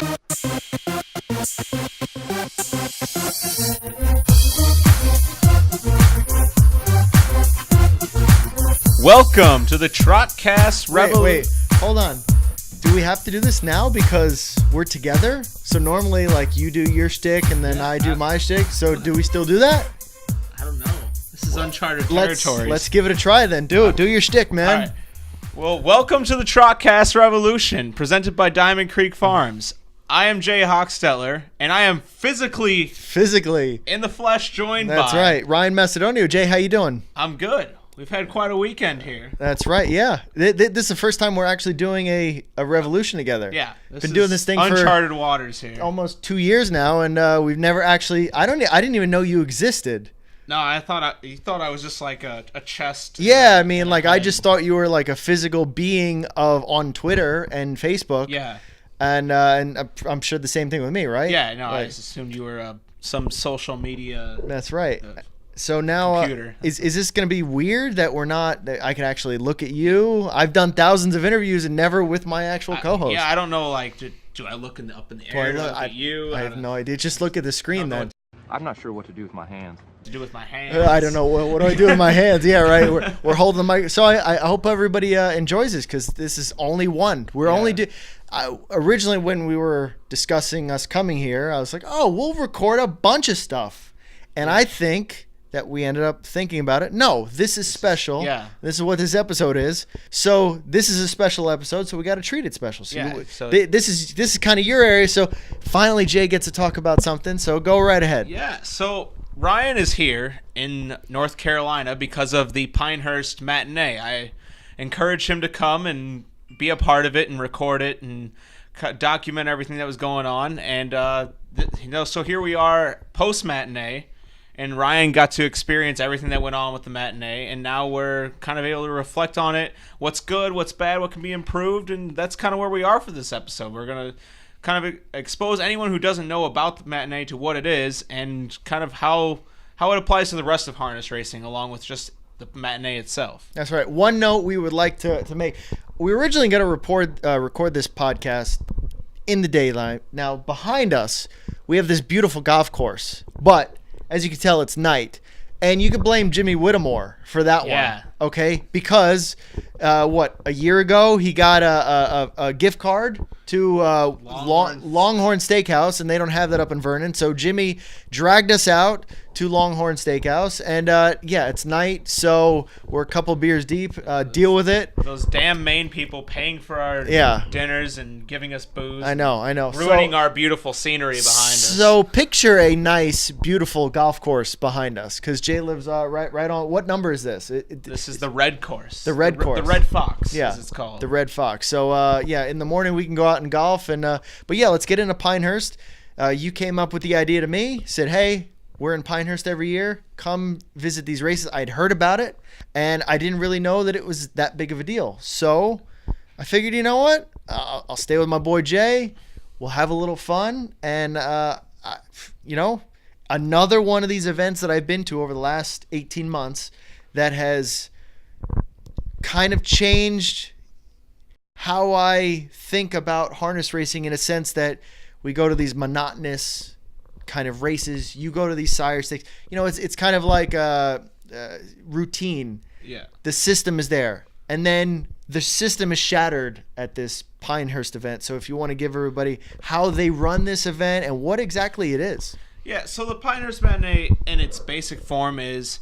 Welcome to the TrotCast Revolution. Wait, hold on. Do we have to do this now because we're together? So normally, like, you do your shtick and then I do my shtick. So do we still do that? I don't know. This is uncharted territory. Let's give it a try then. Do your shtick, man. All right. Well, welcome to the TrotCast Revolution, presented by Diamond Creek Farms. I am Jay Hochstetler, and I am physically in the flesh joined by... That's right. Ryan Macedonio. Jay, how you doing? I'm good. We've had quite a weekend here. That's right, yeah. This is the first time we're actually doing a revolution together. Yeah. Been doing this thing uncharted waters here. Almost 2 years now, and we've never actually... I didn't even know you existed. No, you thought I was just like a chest. Yeah, I mean, like, I just thought you were like a physical being on Twitter and Facebook. Yeah. And I'm sure the same thing with me, right? Yeah, no, like, I just assumed you were some social media... That's right. So now, is this going to be weird that that I can actually look at you? I've done thousands of interviews and never with my actual co-host. Yeah, I don't know, like, do I look up in the air? Look at you? I have no idea. Just look at the screen then. I'm not sure what to do with my hands. I don't know. What do I do with my hands? Yeah, right. We're holding the mic. So I hope everybody enjoys this because this is only one. Originally, when we were discussing us coming here, I was like, oh, we'll record a bunch of stuff. And I think that we ended up thinking about it. No, this is special. Yeah. This is what this episode is. So this is a special episode, so we got to treat it special. So, this is kind of your area. So finally, Jay gets to talk about something. So go right ahead. Yeah. So Ryan is here in North Carolina because of the Pinehurst Matinee. I encouraged him to come and be a part of it and record it and document everything that was going on. And so here we are post matinee. And Ryan got to experience everything that went on with the matinee, and now we're kind of able to reflect on it. What's good, what's bad, what can be improved, and that's kind of where we are for this episode. We're going to kind of expose anyone who doesn't know about the matinee to what it is and kind of how it applies to the rest of harness racing, along with just the matinee itself. That's right. One note we would like to make. We were originally going to record this podcast in the daylight. Now, behind us, we have this beautiful golf course, but... as you can tell, it's night. And you can blame Jimmy Whittemore for that one. Okay? Because, a year ago, he got a gift card to Longhorn Steakhouse, and they don't have that up in Vernon. So Jimmy dragged us out to Longhorn Steakhouse. And, it's night, so we're a couple beers deep. Deal with it. Those damn Maine people paying for our dinners and giving us booze. I know. Ruining our beautiful scenery behind us. So picture a nice, beautiful golf course behind us, because Jay lives right on. What number is this? This is the Red Course. The Red Course. The Red Fox, as it's called. The Red Fox. So, in the morning we can go out and golf. But let's get into Pinehurst. You came up with the idea to me, said, hey, we're in Pinehurst every year. Come visit these races. I'd heard about it, and I didn't really know that it was that big of a deal. So I figured, you know what? I'll stay with my boy Jay. We'll have a little fun. And, another one of these events that I've been to over the last 18 months that has kind of changed how I think about harness racing, in a sense that we go to these monotonous kind of races. You go to these sire stakes. It's kind of like a routine. Yeah. The system is there. And then the system is shattered at this Pinehurst event. So if you want to give everybody how they run this event and what exactly it is. Yeah, so the Pinehurst Matinee in its basic form it's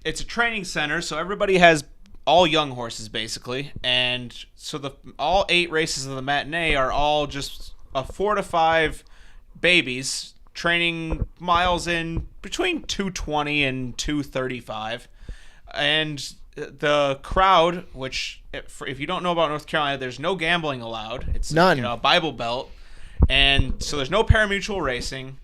a training center, so everybody has all young horses basically, and so all 8 races of the matinee are all just 4 to 5 babies training miles in between 220 and 235, and the crowd, which if you don't know about North Carolina, there's no gambling allowed. It's none. A Bible Belt, and so there's no parimutuel racing.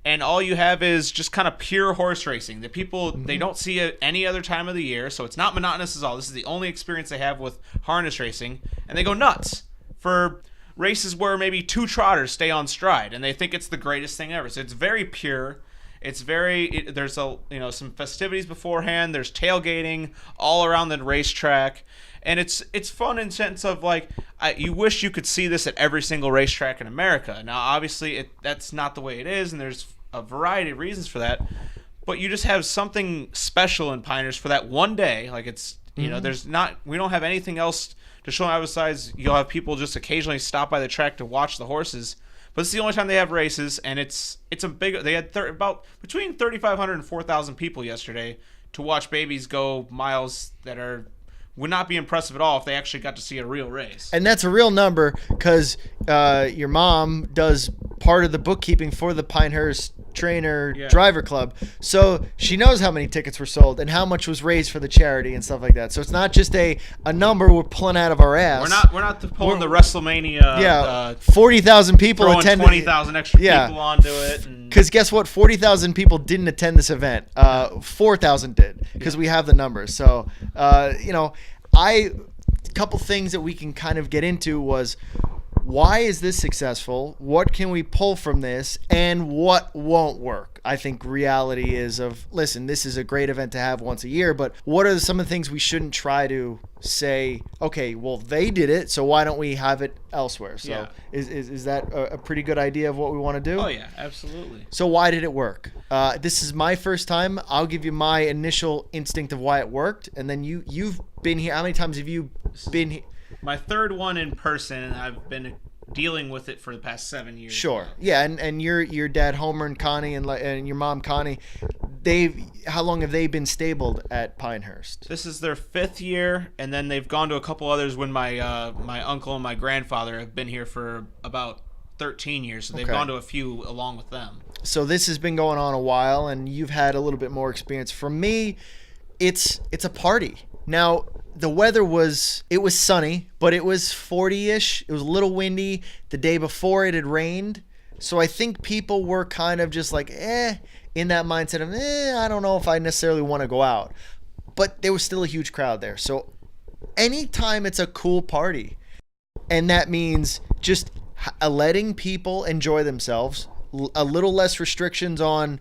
And all you have is just kind of pure horse racing. The people, they don't see it any other time of the year, so it's not monotonous at all. This is the only experience they have with harness racing. And they go nuts for races where maybe 2 trotters stay on stride, and they think it's the greatest thing ever. So it's very pure. It's there's some festivities beforehand. There's tailgating all around the racetrack. And it's fun in sense of like you wish you could see this at every single racetrack in America. Now, obviously, that's not the way it is, and there's a variety of reasons for that. But you just have something special in Pinehurst for that one day. Like it's we don't have anything else to show besides you'll have people just occasionally stop by the track to watch the horses. But it's the only time they have races, and it's a big. They had about between 3,500 and 4,000 people yesterday to watch babies go miles that would not be impressive at all if they actually got to see a real race. And that's a real number because your mom does part of the bookkeeping for the Pinehurst Trainer Driver Club. So she knows how many tickets were sold and how much was raised for the charity and stuff like that. So it's not just a number we're pulling out of our ass. We're not pulling the WrestleMania. 40,000 people throwing attended. 20,000 extra people onto it. Because guess what? 40,000 people didn't attend this event. 4,000 did because we have the numbers. So, a couple things that we can kind of get into was why is this successful? What can we pull from this? And what won't work? I think reality is listen, this is a great event to have once a year, but what are some of the things we shouldn't try to say, okay, well, they did it, so why don't we have it elsewhere? So is that a pretty good idea of what we want to do? Oh, yeah, absolutely. So why did it work? This is my first time. I'll give you my initial instinct of why it worked, and then you've been here. How many times have you been here? My third one in person, and I've been dealing with it for the past 7 years. Sure. Yeah, and your dad Homer and Connie and your mom Connie, how long have they been stabled at Pinehurst? This is their 5th year, and then they've gone to a couple others when my uncle and my grandfather have been here for about 13 years, so they've gone to a few along with them. So this has been going on a while, and you've had a little bit more experience. For me, it's a party. Now, the weather was sunny, but it was 40-ish. It was a little windy. The day before it had rained. So I think people were kind of just like, in that mindset of, I don't know if I necessarily want to go out. But there was still a huge crowd there. So anytime it's a cool party, and that means just letting people enjoy themselves, a little less restrictions on,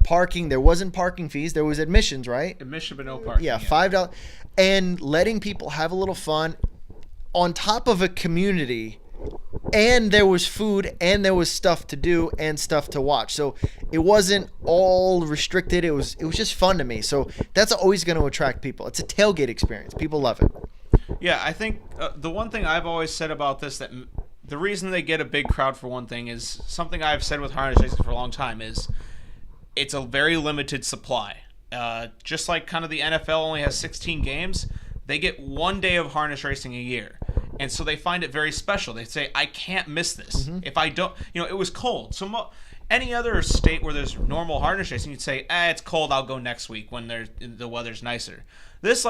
parking. There wasn't parking fees. There was admissions, right? Admission, but no parking. Yeah, $5. And letting people have a little fun on top of a community. And there was food and there was stuff to do and stuff to watch. So it wasn't all restricted. It was just fun to me. So that's always going to attract people. It's a tailgate experience. People love it. Yeah, I think the one thing I've always said about this, that the reason they get a big crowd for one thing is something I've said with harness racing for a long time is it's a very limited supply. Just like kind of the NFL only has 16 games, they get 1 day of harness racing a year. And so they find it very special. They say, I can't miss this. Mm-hmm. If I don't, it was cold. So any other state where there's normal harness racing, you'd say, it's cold, I'll go next week when the weather's nicer. This,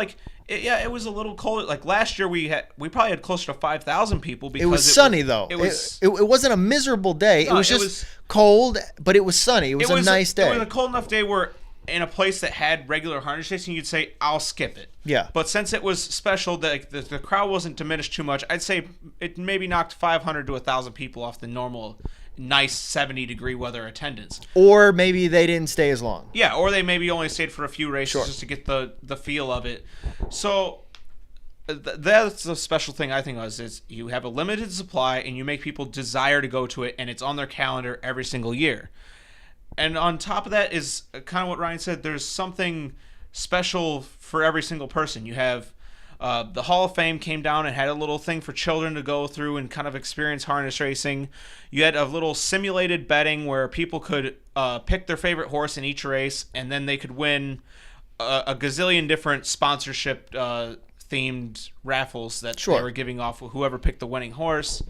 it was a little cold. Like last year, we probably had closer to 5,000 people because it was sunny though. It wasn't a miserable day. No, it was just cold, but it was sunny. It was a nice day. It was a cold enough day where in a place that had regular harness racing, you'd say, I'll skip it. Yeah. But since it was special, the crowd wasn't diminished too much. I'd say it maybe knocked 500 to 1,000 people off the normal nice 70-degree weather attendance. Or maybe they didn't stay as long. Yeah, or they maybe only stayed for a few races just to get the feel of it. So that's the special thing I think is you have a limited supply and you make people desire to go to it, and it's on their calendar every single year. And on top of that is kind of what Ryan said. There's something special for every single person. You have the Hall of Fame came down and had a little thing for children to go through and kind of experience harness racing. You had a lited simulated betting where people could pick their favorite horse in each race, and then they could win a gazillion different sponsorship themed raffles that they were giving off whoever picked the winning horse.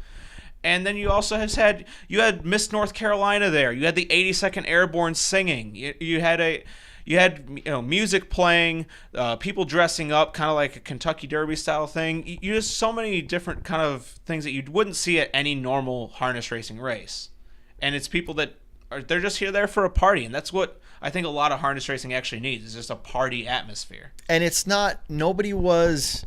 And then you also had Miss North Carolina there. You had the 82nd Airborne singing. You had music playing, people dressing up, kind of like a Kentucky Derby style thing. You just so many different kind of things that you wouldn't see at any normal harness racing race. And it's people that they're just there for a party, and that's what I think a lot of harness racing actually needs, is just a party atmosphere. And it's not, nobody was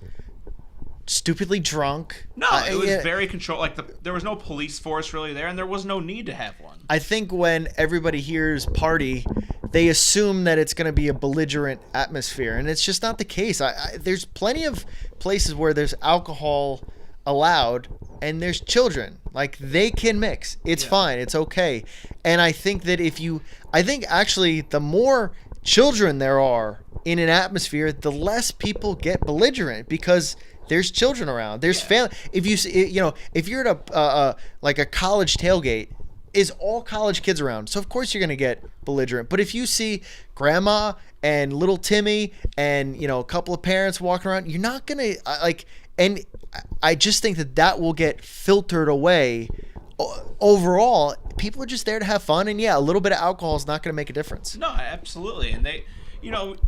stupidly drunk. No, it was very controlled. Like there was no police force really there, and there was no need to have one. I think when everybody hears party, they assume that it's going to be a belligerent atmosphere, and it's just not the case. There's plenty of places where there's alcohol allowed, and there's children. Like, they can mix. It's fine. It's okay. And I think that I think actually the more children there are in an atmosphere, the less people get belligerent because there's children around. There's family. If if you're at a college tailgate, is all college kids around. So of course you're going to get belligerent. But if you see grandma and little Timmy and, a couple of parents walking around, you're not going to and I just think that will get filtered away. Overall, people are just there to have fun, and a little bit of alcohol is not going to make a difference. No, absolutely. And they,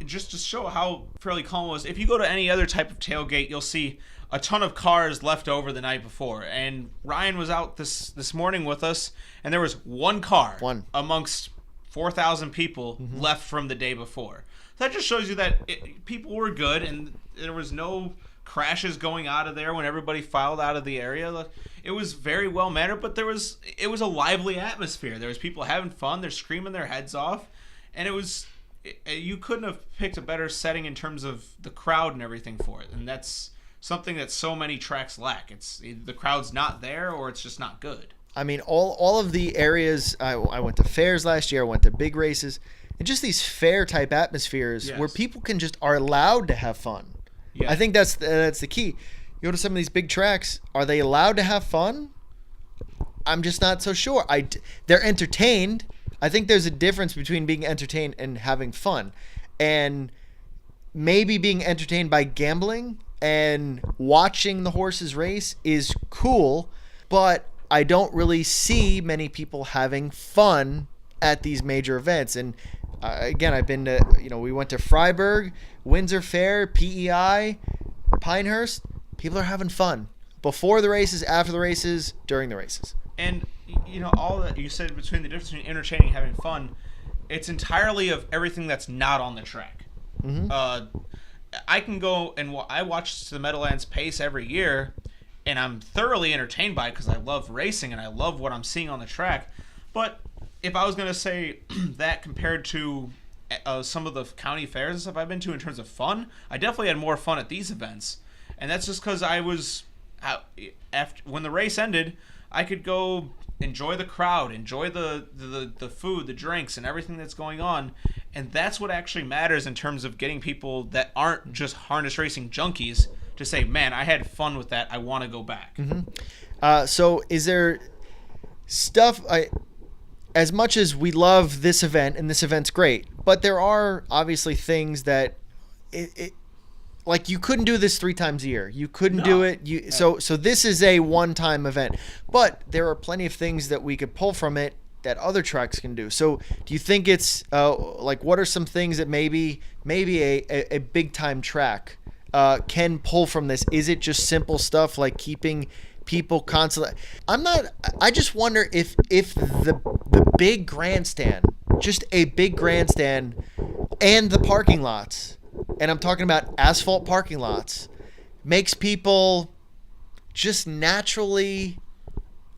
just to show how fairly calm it was, if you go to any other type of tailgate, you'll see a ton of cars left over the night before. And Ryan was out this morning with us, and there was one car amongst 4,000 people left from the day before. That just shows you that people were good, and there was no crashes going out of there when everybody filed out of the area. It was very well mannered, but it was a lively atmosphere. There was people having fun. They're screaming their heads off, and you couldn't have picked a better setting in terms of the crowd and everything for it. And that's something that so many tracks lack. It's the crowd's not there, or it's just not good. I mean, all of the areas, I went to fairs last year, I went to big races, and just these fair type atmospheres where people are allowed to have fun. Yeah. I think that's the key. You go to some of these big tracks, are they allowed to have fun? I'm just not so sure. They're entertained. I think there's a difference between being entertained and having fun. And maybe being entertained by gambling and watching the horses race is cool, but I don't really see many people having fun at these major events. And again, I've been to, we went to Freiburg, Windsor Fair, PEI, Pinehurst. People are having fun before the races, after the races, during the races. And, all that you said between the difference between entertaining and having fun, it's entirely of everything that's not on the track. Mm-hmm. I can go and I watch the Meadowlands Pace every year, and I'm thoroughly entertained by it because I love racing and I love what I'm seeing on the track. But if I was going to say that compared to some of the county fairs and stuff I've been to in terms of fun, I definitely had more fun at these events. And that's just because I was, when the race ended, I could go enjoy the crowd, enjoy the food, the drinks, and everything that's going on. And that's what actually matters in terms of getting people that aren't just harness racing junkies to say, man, I had fun with that. I want to go back. Mm-hmm. So is there stuff... As much as we love this event, and this event's great, but there are obviously things that like you couldn't do this 3 times a year. You couldn't do it. So this is a one-time event, but there are plenty of things that we could pull from it that other tracks can do. So do you think it's what are some things that maybe a big-time track can pull from this? Is it just simple stuff like keeping people constantly? I just wonder if the big grandstand, just a big grandstand, and the parking lots, and I'm talking about asphalt parking lots, makes people just naturally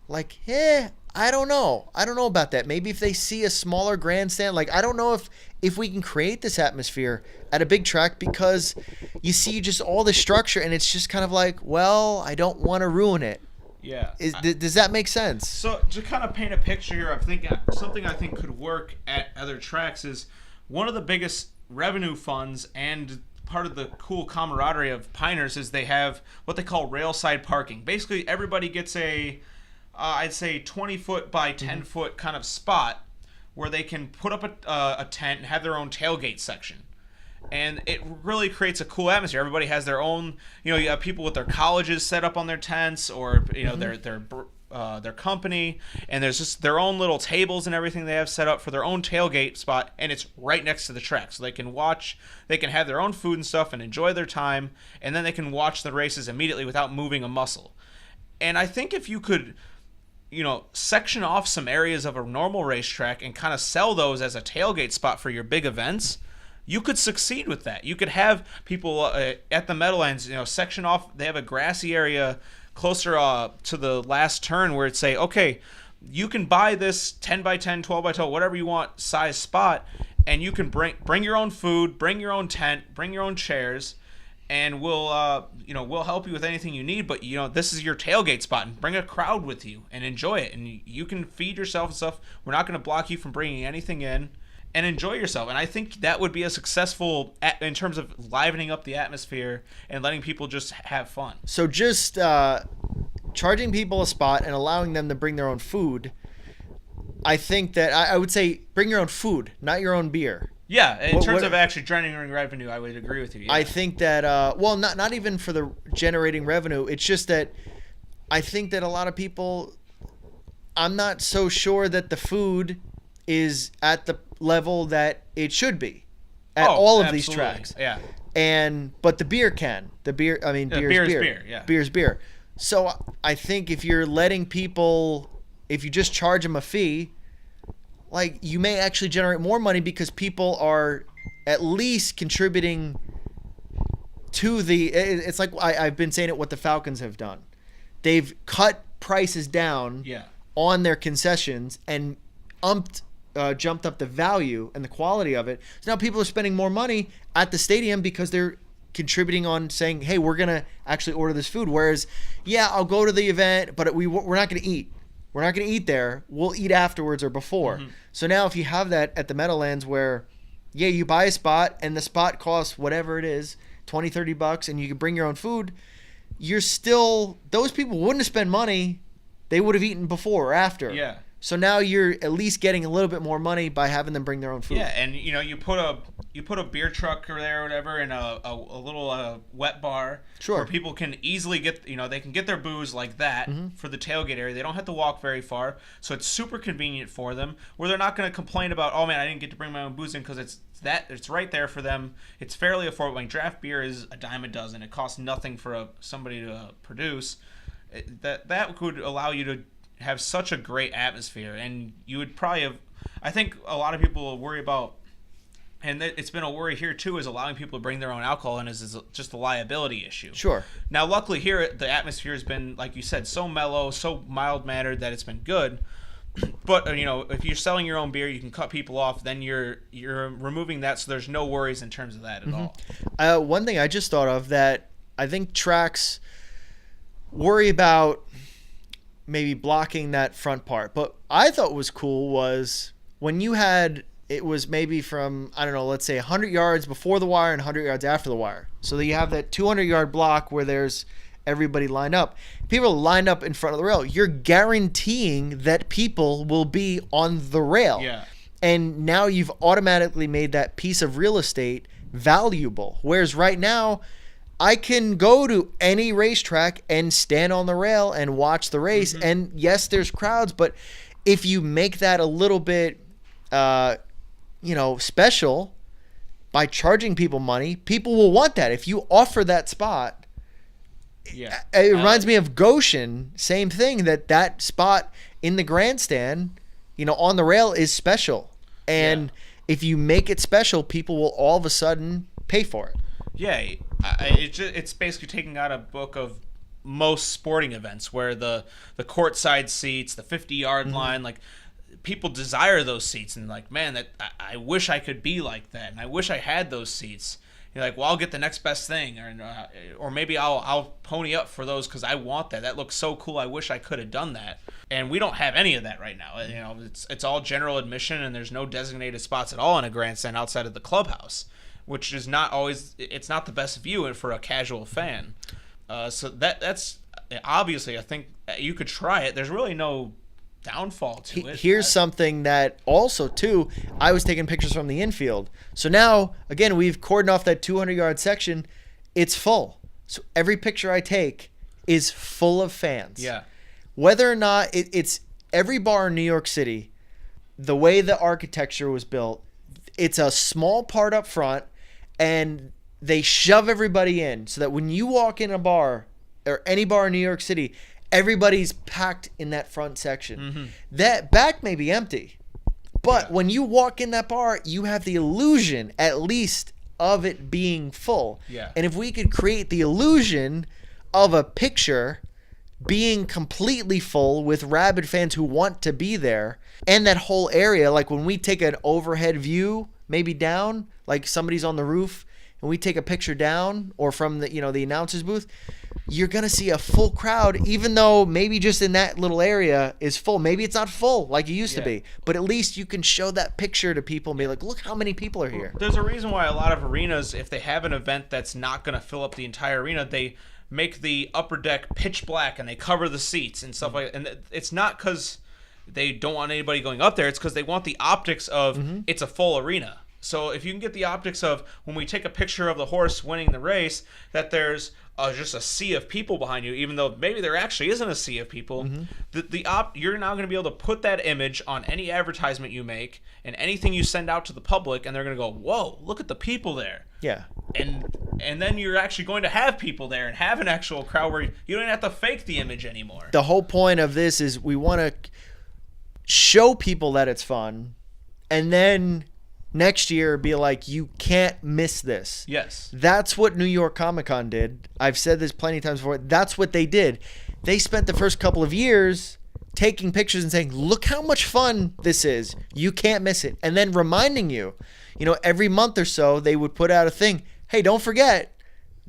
like, I don't know about that. Maybe if they see a smaller grandstand, I don't know if we can create this atmosphere at a big track, because you see just all the structure and it's just kind of like, well, I don't want to ruin it. Yeah. Does that make sense? So to kind of paint a picture here, I'm thinking something I think could work at other tracks is one of the biggest revenue funds and part of the cool camaraderie of Pinehurst is they have what they call railside parking. Basically, everybody gets I'd say 20-foot by 10-foot kind of spot where they can put up a tent and have their own tailgate section. And it really creates a cool atmosphere. Everybody has their own, you have people with their colleges set up on their tents, or their company, and there's just their own little tables and everything they have set up for their own tailgate spot, and it's right next to the track, so they can have their own food and stuff and enjoy their time, and then they can watch the races immediately without moving a muscle. And I think if you could, section off some areas of a normal racetrack and kind of sell those as a tailgate spot for your big events, you could succeed with that. You could have people at the Meadowlands, section off. They have a grassy area closer to the last turn where it's say, okay, you can buy this 10 by 10, 12 by 12, whatever you want size spot, and you can bring your own food, bring your own tent, bring your own chairs, and we'll help you with anything you need. But this is your tailgate spot, and bring a crowd with you and enjoy it. And you can feed yourself and stuff. We're not going to block you from bringing anything in, and enjoy yourself. And I think that would be a successful in terms of livening up the atmosphere and letting people just have fun. So just charging people a spot and allowing them to bring their own food. I think that I would say bring your own food, not your own beer. Yeah, in terms of actually generating revenue, I would agree with you. Yeah. I think that, not even for the generating revenue. It's just that I think that a lot of people, I'm not so sure that the food is at the level that it should be at all of these tracks. Yeah. But the beer can. Beer is beer. Yeah. Beer's beer. So I think if you're letting people, if you just charge them a fee, like, you may actually generate more money because people are at least contributing to it's like I've been saying it, what the Falcons have done. They've cut prices down on their concessions and jumped up the value and the quality of it. So now people are spending more money at the stadium because they're contributing on saying, hey, we're going to actually order this food. Whereas, I'll go to the event, but we're not going to eat. We're not going to eat there. We'll eat afterwards or before. Mm-hmm. So now if you have that at the Meadowlands where, you buy a spot and the spot costs whatever it is, $20, $30, and you can bring your own food, those people wouldn't have spent money. They would have eaten before or after. Yeah. So now you're at least getting a little bit more money by having them bring their own food. Yeah, and you put a beer truck there or whatever, and a little wet bar, where people can easily get they can get their booze like that for the tailgate area. They don't have to walk very far, so it's super convenient for them. Where they're not going to complain about, oh man, I didn't get to bring my own booze in, because it's right there for them. It's fairly affordable. Like, draft beer is a dime a dozen. It costs nothing for somebody to produce. That could allow you to have such a great atmosphere, and you would probably have, I think a lot of people worry about, and it's been a worry here too, is allowing people to bring their own alcohol in is just a liability issue. Sure. Now, luckily here, the atmosphere has been, like you said, so mellow, so mild-mannered that it's been good. But, if you're selling your own beer, you can cut people off, then you're removing that, so there's no worries in terms of that at all. One thing I just thought of that I think tracks worry about maybe blocking that front part. But I thought was cool was when it was maybe from, I don't know, let's say 100 yards before the wire and 100 yards after the wire. So that you have that 200-yard block where there's everybody lined up. People lined up in front of the rail. You're guaranteeing that people will be on the rail. Yeah. And now you've automatically made that piece of real estate valuable. Whereas right now, I can go to any racetrack and stand on the rail and watch the race. Mm-hmm. And yes, there's crowds, but if you make that a little bit, special by charging people money, people will want that. If you offer that spot, it reminds me of Goshen. Same thing, that spot in the grandstand, on the rail is special. And if you make it special, people will all of a sudden pay for it. Yeah, it's basically taking out a book of most sporting events where the courtside seats, the 50-yard line, like, people desire those seats, and like, man, that I wish I could be like that, and I wish I had those seats. You're like, well, I'll get the next best thing, or maybe I'll pony up for those because I want that. That looks so cool. I wish I could have done that. And we don't have any of that right now. It's all general admission, and there's no designated spots at all in a grandstand outside of the clubhouse, which is not always. It's not the best view for a casual fan. So that's obviously, I think you could try it. There's really no downfall to it. Here's something that also too, I was taking pictures from the infield. So now again, we've cordoned off that 200-yard section. It's full. So every picture I take is full of fans. Yeah. Whether or not it's every bar in New York City, the way the architecture was built, it's a small part up front, and they shove everybody in so that when you walk in a bar or any bar in New York City, everybody's packed in that front section. Mm-hmm. That back may be empty, But when you walk in that bar, you have the illusion, at least, of it being full. Yeah. And if we could create the illusion of a picture being completely full with rabid fans who want to be there, and that whole area, like when we take an overhead view, maybe down, like somebody's on the roof, and we take a picture down or from the the announcer's booth, you're going to see a full crowd, even though maybe just in that little area is full. Maybe it's not full like it used to be, but at least you can show that picture to people and be like, look how many people are here. There's a reason why a lot of arenas, if they have an event that's not going to fill up the entire arena, they make the upper deck pitch black and they cover the seats and stuff like that. And it's not because they don't want anybody going up there. It's because they want the optics of it's a full arena. So if you can get the optics of when we take a picture of the horse winning the race, that there's just a sea of people behind you, even though maybe there actually isn't a sea of people. You're now going to be able to put that image on any advertisement you make and anything you send out to the public, and they're going to go, whoa, look at the people there. Yeah. And then you're actually going to have people there and have an actual crowd where you don't even have to fake the image anymore. The whole point of this is we want to show people that it's fun, and then next year be like, you can't miss this. Yes. That's what New York Comic Con did. I've said this plenty of times before. That's what they did. They spent the first couple of years taking pictures and saying, look how much fun this is. You can't miss it. And then reminding you, every month or so, they would put out a thing. Hey, don't forget.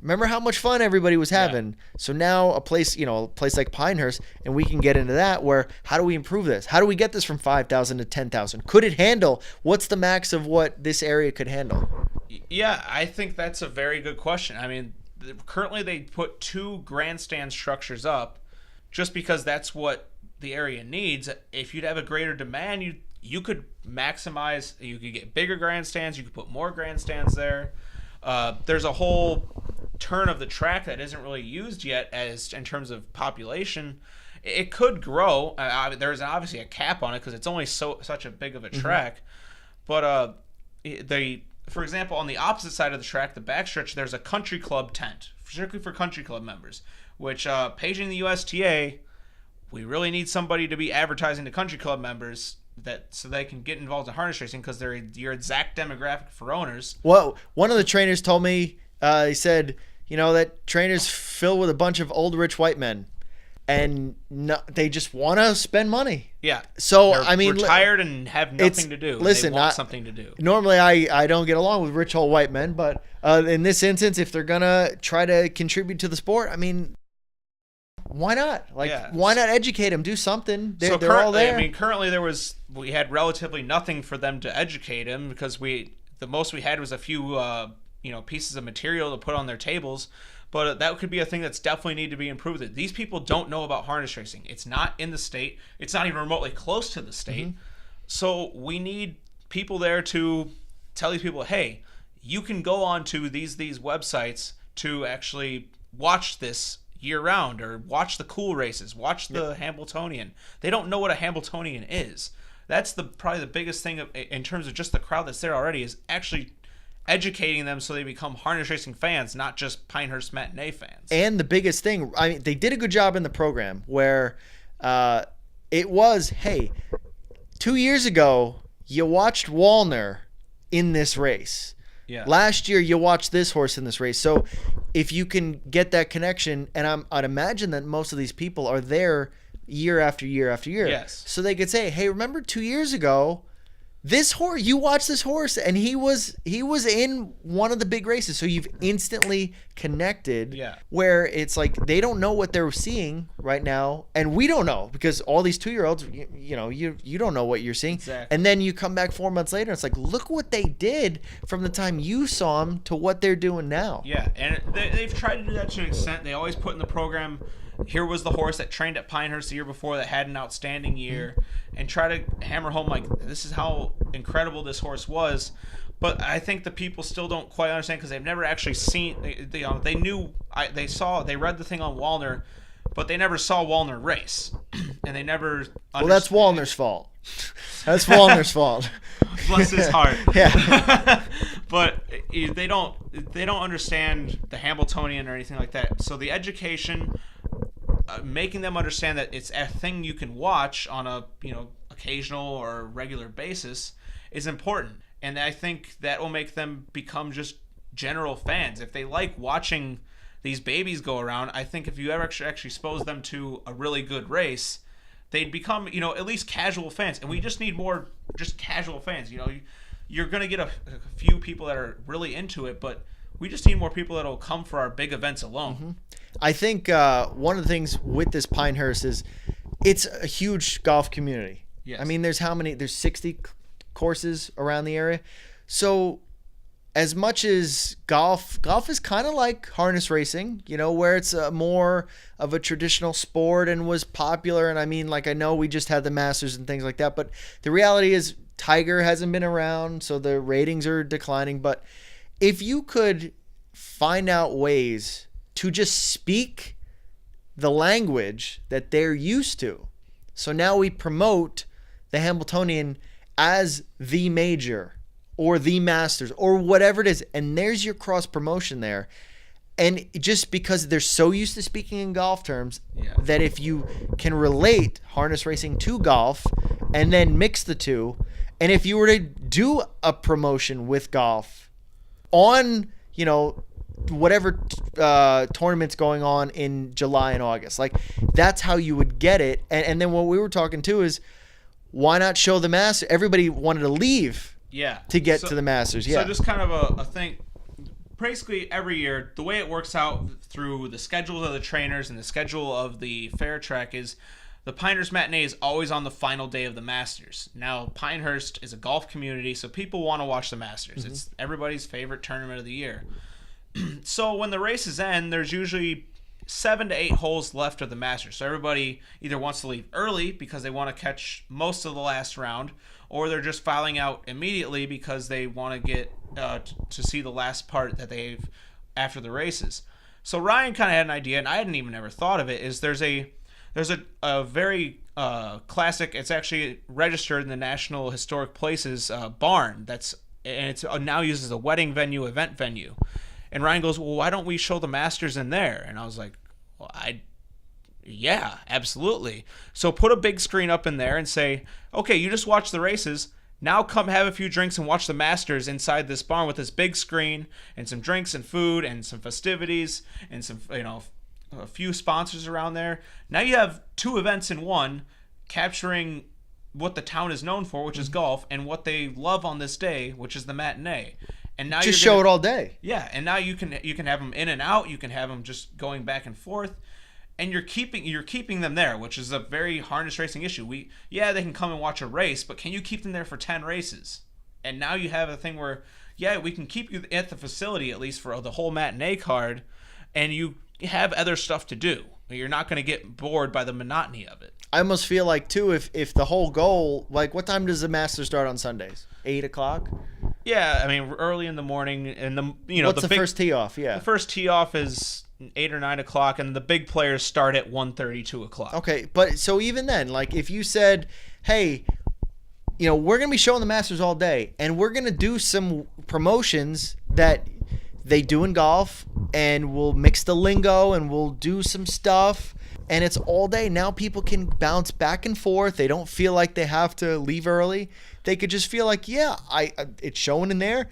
Remember how much fun everybody was having. Yeah. So now a place like Pinehurst, and we can get into that where how do we improve this? How do we get this from 5,000 to 10,000? Could it handle? What's the max of what this area could handle? Yeah, I think that's a very good question. I mean, currently they put 2 grandstand structures up just because that's what the area needs. If you'd have a greater demand, you could maximize, you could get bigger grandstands, you could put more grandstands there. There's a whole turn of the track that isn't really used yet as in terms of population. It could grow. There's obviously a cap on it because it's only such a big of a track. But for example, on the opposite side of the track, the backstretch, there's a country club tent, strictly for country club members, which paging the USTA, we really need somebody to be advertising to country club members so they can get involved in harness racing because they're your exact demographic for owners. Well, one of the trainers told me, he said, that trainers fill with a bunch of old rich white men, and they just want to spend money. Yeah. So they're retired and have nothing to do. Listen, they want something to do. Normally, I don't get along with rich old white men, but in this instance, if they're gonna try to contribute to the sport, I mean, why not? Why not educate them? Do something. They're all there. I mean, currently we had relatively nothing for them to educate them because the most we had was a few pieces of material to put on their tables. But that could be a thing that's definitely need to be improved. These people don't know about harness racing. It's not in the state. It's not even remotely close to the state. So we need people there to tell these people, hey, you can go on to these websites to actually watch this year-round or watch the cool races, watch the Hambletonian. They don't know what a Hambletonian is. That's probably the biggest thing in terms of just the crowd that's there already is actually educating them so they become harness racing fans, not just Pinehurst Matinee fans. And the biggest thing, I mean, they did a good job in the program where it was, hey, 2 years ago, you watched Wallner in this race. Yeah. Last year, you watched this horse in this race. So if you can get that connection, and I'd imagine that most of these people are there year after year after year. Yes. So they could say, hey, remember 2 years ago, this horse, you watched this horse, and he was in one of the big races. So you've instantly connected. Yeah. Where it's like they don't know what they're seeing right now, and we don't know because all these 2-year-olds, you don't know what you're seeing. Exactly. And then you come back 4 months later, and it's like, look what they did from the time you saw them to what they're doing now. Yeah, and they've tried to do that to an extent. They always put in the program, here was the horse that trained at Pinehurst the year before that had an outstanding year, and try to hammer home like this is how incredible this horse was. But I think the people still don't quite understand because they've never actually seen. They read the thing on Wallner, but they never saw Wallner race, and they never. Well, that's Wallner's fault. That's Wallner's fault. Bless his heart. Yeah. But they don't understand the Hambletonian or anything like that. So the education making them understand that it's a thing you can watch on a occasional or regular basis is important. And I think that will make them become just general fans. If they like watching these babies go around, I think if you ever actually expose them to a really good race, they'd become, at least casual fans. And we just need more just casual fans. You're going to get a few people that are really into it, but we just need more people that will come for our big events alone. Mm-hmm. I think one of the things with this Pinehurst is it's a huge golf community. Yes. I mean, there's 60 courses around the area. So as much as golf is kind of like harness racing, where it's more of a traditional sport and was popular. And I mean, like, I know we just had the Masters and things like that, but the reality is Tiger hasn't been around, so the ratings are declining. But if you could find out ways to just speak the language that they're used to. So now we promote the Hambletonian as the major or the Masters or whatever it is. And there's your cross promotion there. And just because they're so used to speaking in golf terms, that if you can relate harness racing to golf and then mix the two, and if you were to do a promotion with golf on, whatever tournaments going on in July and August, like that's how you would get it. And then what we were talking to is, why not show the Masters? Everybody wanted to leave to get to the Masters. So just kind of a thing. Basically, every year, the way it works out through the schedules of the trainers and the schedule of the fair track is the Pinehurst Matinee is always on the final day of the Masters. Now, Pinehurst is a golf community, so people want to watch the Masters. Mm-hmm. It's everybody's favorite tournament of the year. So when the races end, there's usually 7 to 8 holes left of the Masters. So everybody either wants to leave early because they want to catch most of the last round, or they're just filing out immediately because they want to get to see the last part that they've after the races. So Ryan kind of had an idea, and I hadn't even ever thought of it. Is there's a very classic. It's actually registered in the National Historic Places barn. It's now used as a wedding venue, event venue. And Ryan goes, well, why don't we show the Masters in there? And I was like, well, yeah, absolutely. So put a big screen up in there and say, okay, you just watch the races. Now come have a few drinks and watch the Masters inside this barn with this big screen and some drinks and food and some festivities and some, a few sponsors around there. Now you have 2 events in one, capturing what the town is known for, which is golf, and what they love on this day, which is the matinee. And now just show it all day. Yeah, and now you can have them in and out. You can have them just going back and forth, and you're keeping them there, which is a very harness racing issue. They can come and watch a race, but can you keep them there for 10 races? And now you have a thing where we can keep you at the facility at least for the whole matinee card, and you have other stuff to do. You're not going to get bored by the monotony of it. I almost feel like too, if the whole goal, like, what time does the Masters start on Sundays? 8 o'clock. Yeah, I mean early in the morning, and what's the first tee off? Yeah, the first tee off is 8 or 9 o'clock, and the big players start at 1:30, 2 o'clock. Okay, but so even then, like if you said, hey, we're gonna be showing the Masters all day, and we're gonna do some promotions that they do in golf, and we'll mix the lingo, and we'll do some stuff. And it's all day. Now people can bounce back and forth. They don't feel like they have to leave early. They could just feel like, it's showing in there.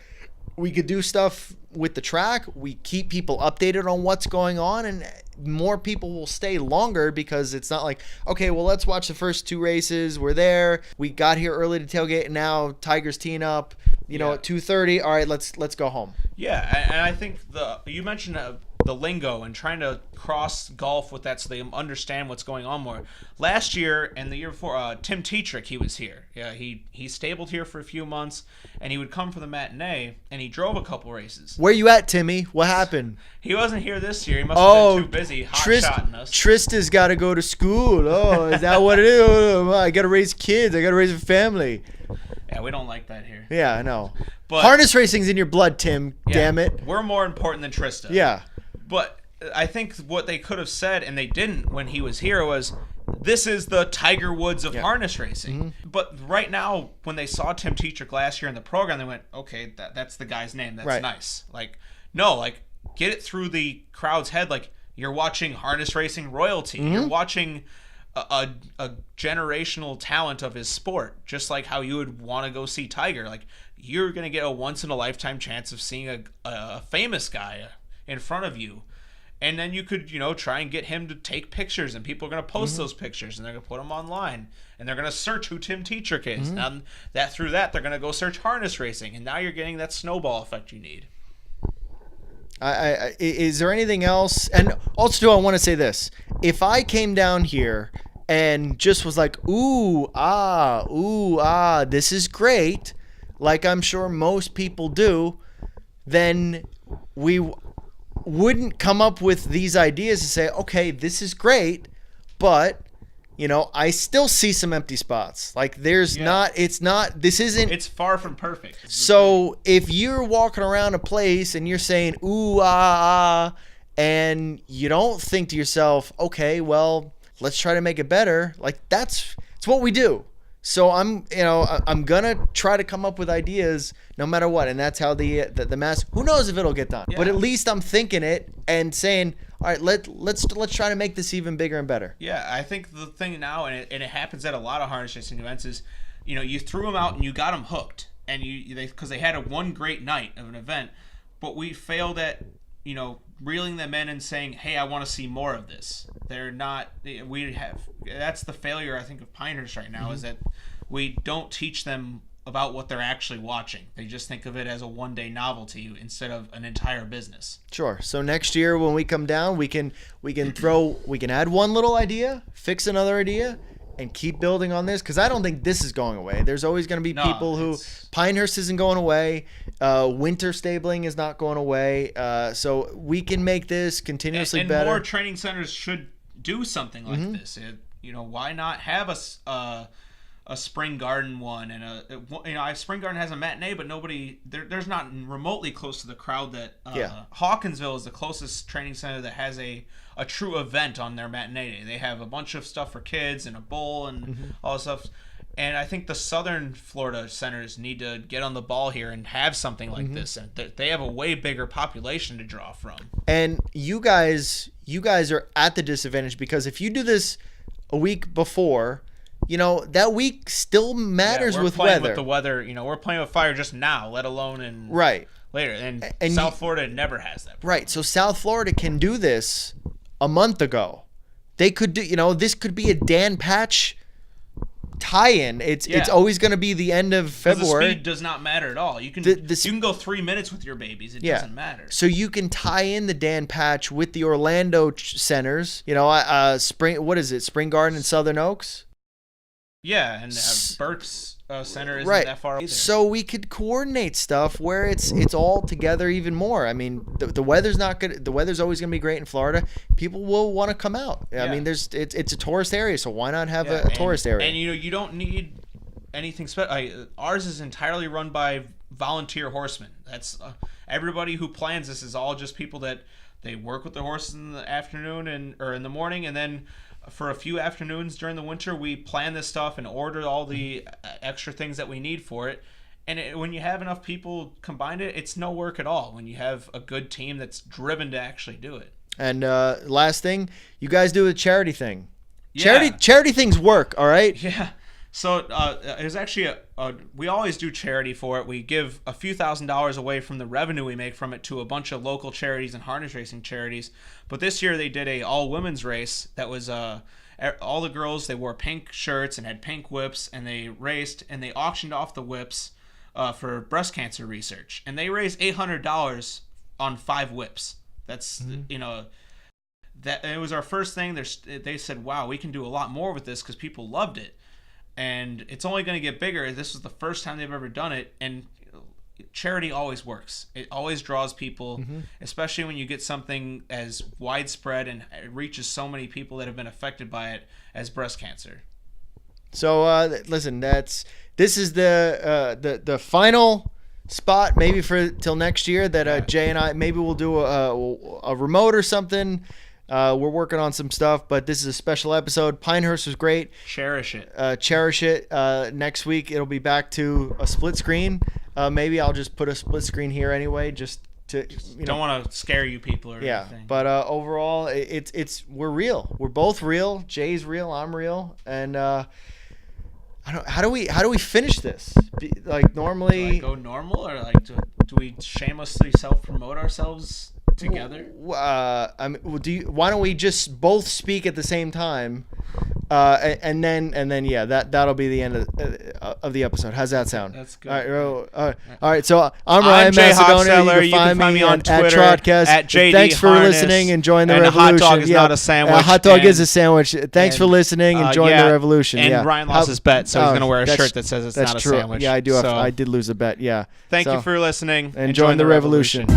We could do stuff with the track. We keep people updated on what's going on, and more people will stay longer because it's not like, okay, well, let's watch the first 2 races. We're there. We got here early to tailgate, and now Tiger's teeing up, at 2:30. All right, let's go home. Yeah, and I think you mentioned the lingo and trying to cross golf with that so they understand what's going on more. Last year and the year before, Tim Tetrick, he was here. Yeah, he stabled here for a few months, and he would come for the matinee, and he drove a couple races. Where you at, Timmy? What happened? He wasn't here this year. He must have been too busy hot-shotting us. Trista's got to go to school. Oh, is that what it is? Oh, I got to raise kids. I got to raise a family. Yeah, we don't like that here. Yeah, I know. But harness racing's in your blood, Tim. Yeah, damn it. We're more important than Trista. Yeah. But I think what they could have said, and they didn't when he was here, was this is the Tiger Woods of harness racing. Mm-hmm. But right now, when they saw Tim Tetrick last year in the program, they went, okay, that's the guy's name. That's nice. Like, no, like, get it through the crowd's head. Like, You're watching harness racing royalty. You're watching a generational talent of his sport, just like how you would want to go see Tiger. Like, you're going to get a once-in-a-lifetime chance of seeing a famous guy in front of you. And then you could, try and get him to take pictures, and people are going to post those pictures, and they're going to put them online, and they're going to search who Tim Teacher is. And through that, they're going to go search harness racing, and now you're getting that snowball effect you need. Is there anything else? And also, I want to say this. If I came down here and just was like, ooh, ah, this is great, like I'm sure most people do, then we wouldn't come up with these ideas to say, okay, this is great, but I still see some empty spots. Like, this isn't. It's far from perfect. So if you're walking around a place and you're saying, ooh, and you don't think to yourself, okay, well, let's try to make it better. Like, it's what we do. So I'm gonna try to come up with ideas no matter what, and that's how the mass. Who knows if it'll get done? Yeah. But at least I'm thinking it and saying, all right, let's try to make this even bigger and better. Yeah, I think the thing now, and it happens at a lot of harness racing events, is you threw them out and you got them hooked, and because they had one great night of an event, but we failed at reeling them in and saying, hey, I want to see more of this. That's the failure, I think, of Pinehurst right now, is that we don't teach them about what they're actually watching. They just think of it as a one-day novelty instead of an entire business. Sure. So next year when we come down, we can add one little idea, fix another idea, and keep building on this, because I don't think this is going away. There's always going to be people who Pinehurst isn't going away. Winter stabling is not going away. So we can make this continuously better. And more training centers should do something like this. Why not have a Spring Garden one, and Spring Garden has a matinee, but there's not remotely close to the crowd that Hawkinsville is the closest training center that has a true event on their matinee day. They have a bunch of stuff for kids and a bowl and all this stuff. And I think the Southern Florida centers need to get on the ball here and have something like this. And they have a way bigger population to draw from. And you guys are at the disadvantage, because if you do this a week before, that week still matters with weather. We're playing with the weather. We're playing with fire just now, let alone later. And South Florida never has that problem. Right. So South Florida can do this a month ago. They could do, this could be a Dan Patch tie-in. It's always going to be the end of February. The speed does not matter at all. You can you can go 3 minutes with your babies. It doesn't matter. So you can tie in the Dan Patch with the Orlando centers. Spring Garden and Southern Oaks. Yeah, and Burke's center isn't that far either. So we could coordinate stuff where it's all together even more. I mean, the weather's not good. The weather's always going to be great in Florida. People will want to come out. Yeah. I mean, it's a tourist area, so why not have a tourist area? And you don't need anything special. Ours is entirely run by volunteer horsemen. That's everybody who plans this is all just people that they work with the horses in the afternoon or in the morning, and then for a few afternoons during the winter, we plan this stuff and order all the extra things that we need for it. And when you have enough people combine it, it's no work at all when you have a good team that's driven to actually do it. And last thing, you guys do a charity thing. Yeah. Charity things work, all right? Yeah. So there's actually we always do charity for it. We give a few $1,000s away from the revenue we make from it to a bunch of local charities and harness racing charities. But this year they did a all women's race that was all the girls. They wore pink shirts and had pink whips, and they raced and they auctioned off the whips for breast cancer research, and they raised $800 on 5 whips. That's that it was our first thing. They said, wow, we can do a lot more with this because people loved it. And it's only going to get bigger. This is the first time they've ever done it. And charity always works. It always draws people, especially when you get something as widespread and it reaches so many people that have been affected by it as breast cancer. So, listen, this is the final spot maybe for till next year that Jay and I, maybe we'll do a remote or something. We're working on some stuff, but this is a special episode. Pinehurst was great. Cherish it. Cherish it. Next week, it'll be back to a split screen. Maybe I'll just put a split screen here anyway, just Don't want to scare you people or anything. But overall, we're real. We're both real. Jay's real. I'm real. And how do we finish this? Like normally, do I go normal or like do we shamelessly self-promote ourselves together? why don't we just both speak at the same time, and then that'll be the end of the episode. How's that sound? That's good. All right. So I'm Ryan Jay Macedonio. Hochsteller. You can find me on Twitter at TrotCast. at JD Thanks for Harness. listening. Enjoying the and revolution. A hot dog is not a sandwich. A hot dog is a sandwich. Thanks for listening. Enjoying the revolution. And Ryan lost his bet, so he's going to wear a shirt that says it's not a sandwich. Yeah, I do. I did lose a bet. Yeah. Thank you for listening. Enjoying the revolution.